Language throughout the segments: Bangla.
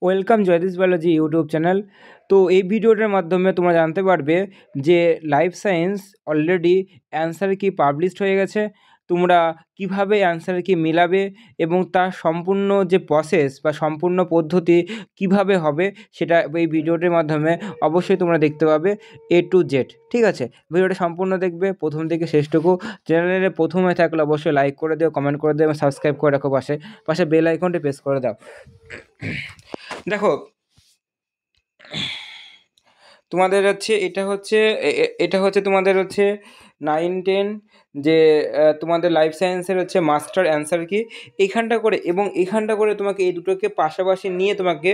Welcome Jaydesh Balaji YouTube channel. তো এই ভিডিওটার মাধ্যমে তোমরা জানতে পারবে যে life science already answer key published হয়ে গেছে, তোমরা কিভাবে অ্যান্সার কি মিলাবে এবং তার সম্পূর্ণ যে প্রসেস বা সম্পূর্ণ পদ্ধতি কিভাবে হবে সেটা এই ভিডিওটির মাধ্যমে অবশ্যই তোমরা দেখতে পাবে A to Z। ঠিক আছে, ভিডিওটা সম্পূর্ণ দেখবে প্রথম থেকে শেষটুকু। চ্যানেলে প্রথম হয়ে থাকলে অবশ্যই লাইক করে দিও, কমেন্ট করে দিও এবং সাবস্ক্রাইব করে রাখো, পাশে পাশে বেল আইকনটি প্রেস করে দাও। দেখো, তোমাদের হচ্ছে এটা হচ্ছে তোমাদের হচ্ছে 9-10 যে তোমাদের লাইফ সায়েন্সের হচ্ছে মাস্টার অ্যান্সার কি এইখানটা করে এবং এইখানটা করে তোমাকে এই দুটোকে পাশাপাশি নিয়ে তোমাকে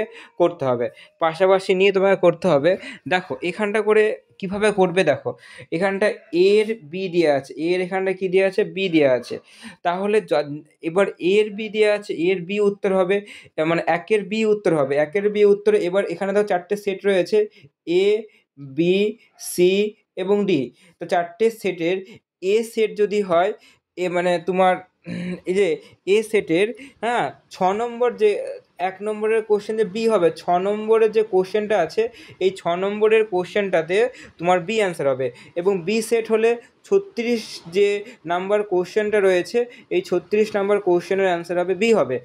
করতে হবে, দেখো এখানটা করে কিভাবে করবে। দেখো এখানটা এর বি দেওয়া আছে, এর এখানটা কি দেওয়া আছে, বি দেওয়া আছে। তাহলে এবার এর বি দেওয়া আছে, এর বি উত্তর হবে, মানে একের বি উত্তর হবে, একের বি উত্তর। এবার এখানে দেখো চারটে সেট রয়েছে, এ বি সি এবং ডি। তো চারটে সেটের এ সেট যদি হয়, এ মানে তোমার এই যে এ সেটের, হ্যাঁ, 6 নম্বর যে 1 নম্বরের কোশ্চেন যে বি হবে, 6 নম্বরের যে কোশ্চেনটা আছে এই 6 নম্বরের কোশ্চেনটাতে তোমার বি অ্যান্সার হবে। এবং বি সেট হলে 36 যে নাম্বার কোশ্চেনটা রয়েছে এই 36 নাম্বার কোশ্চেনের অ্যান্সার হবে বি হবে।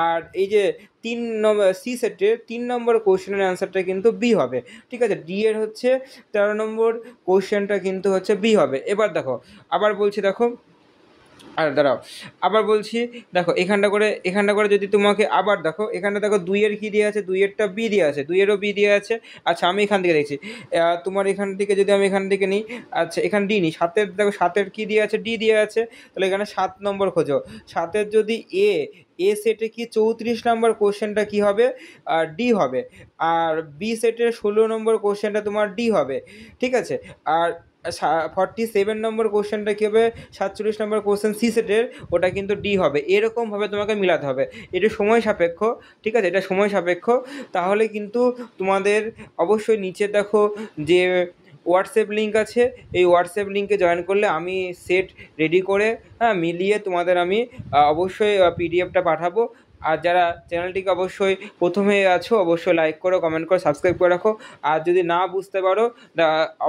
আর এই যে 3 নম্বর সি সেটের 3 নম্বর কোশ্চেনের অ্যান্সারটা কিন্তু বি হবে। ঠিক আছে, ডি এর হচ্ছে 13 নম্বর কোশ্চেনটা কিন্তু হচ্ছে বি হবে। এবার দেখো আবার বলছি, দেখো দাঁড়াও আবার বলছি, দেখো এখানটা করে যদি তোমাকে আবার দেখো, এখানটা দেখো দুইয়ের কী দিয়ে আছে, দুইয়েরটা বি দিয়ে আছে, দুইয়েরও বি দিয়ে আছে। আচ্ছা আমি এখান থেকে দেখছি, তোমার এখান থেকে যদি আমি এখান থেকে নিই, আচ্ছা এখানে ডি নিই, সাতের দেখো সাতের কী দিয়ে আছে, ডি দিয়ে আছে। তাহলে এখানে 7 নম্বর খোঁজো। সাতের যদি এ সেটে কি 34 নম্বর কোশ্চেনটা কি হবে, ডি হবে। আর বি সেটের 16 নম্বর কোশ্চেনটা তোমার ডি হবে। ঠিক আছে, আর 47 নম্বর কোশ্চেনটা কী হবে, 47 নম্বর কোশ্চেন সি সেটের, ওটা কিন্তু ডি হবে। এরকমভাবে তোমাকে মিলাতে হবে, এটা সময় সাপেক্ষ। ঠিক আছে, এটা সময় সাপেক্ষ। তাহলে কিন্তু তোমাদের অবশ্যই নিচে দেখো যে হোয়াটসঅ্যাপ লিঙ্ক আছে, এই হোয়াটসঅ্যাপ লিঙ্কে জয়েন করলে আমি সেট রেডি করে, হ্যাঁ, মিলিয়ে তোমাদের আমি অবশ্যই পিডিএফটা পাঠাবো। আর যারা চ্যানেলটিকে অবশ্যই প্রথমে আছো অবশ্যই লাইক করো, কমেন্ট করো, সাবস্ক্রাইব করে রাখো। আর যদি না বুঝতে পারো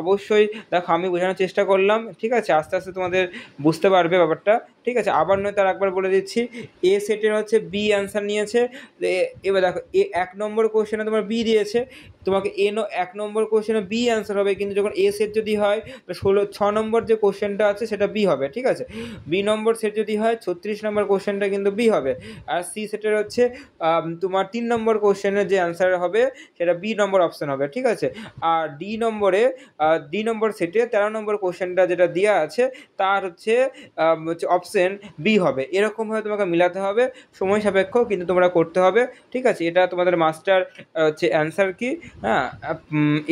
অবশ্যই দেখো আমি বোঝানোর চেষ্টা করলাম। ঠিক আছে, আস্তে আস্তে তোমাদের বুঝতে পারবে ব্যাপারটা। ঠিক আছে, আবার নয় তার একবার বলে দিচ্ছি, এ সেটের হচ্ছে বি অ্যান্সার নিয়েছে। এবার দেখো 1 নম্বর কোশ্চেনে তোমার বি দিয়েছে, তোমাকে 1 নম্বর কোশ্চেনে বি অ্যান্সার হবে, কিন্তু যখন এ সেট যদি হয় তো 6 নম্বর যে কোশ্চেনটা আছে সেটা বি হবে। ঠিক আছে, বি নম্বর সেট যদি হয় 36 নম্বর কোশ্চেনটা কিন্তু বি হবে। আর সি সেটের হচ্ছে তোমার 3 নম্বর কোশ্চেনের যে অ্যান্সার হবে সেটা বি নম্বর অপশান হবে। ঠিক আছে, আর ডি নম্বর সেটে 13 নম্বর কোশ্চেনটা যেটা দেওয়া আছে তার হচ্ছে অপশান বি হবে। এরকমভাবে তোমাকে মিলাতে হবে, সময় সাপেক্ষ কিন্তু তোমরা করতে হবে। ঠিক আছে, এটা তোমাদের মাস্টার হচ্ছে অ্যান্সার কি, হ্যাঁ,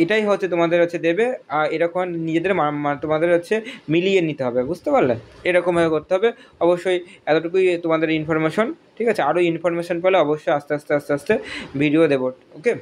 এটাই হচ্ছে তোমাদের হচ্ছে দেবে। আর এরকম নিজেদের তোমাদের হচ্ছে মিলিয়ে নিতে হবে, বুঝতে পারলে? এরকমভাবে করতে হবে। অবশ্যই এতটুকুই তোমাদের ইনফরমেশন। ঠিক আছে, আরও ইনফরমেশন পেলে অবশ্যই আস্তে আস্তে ভিডিও দেবো। ওকে।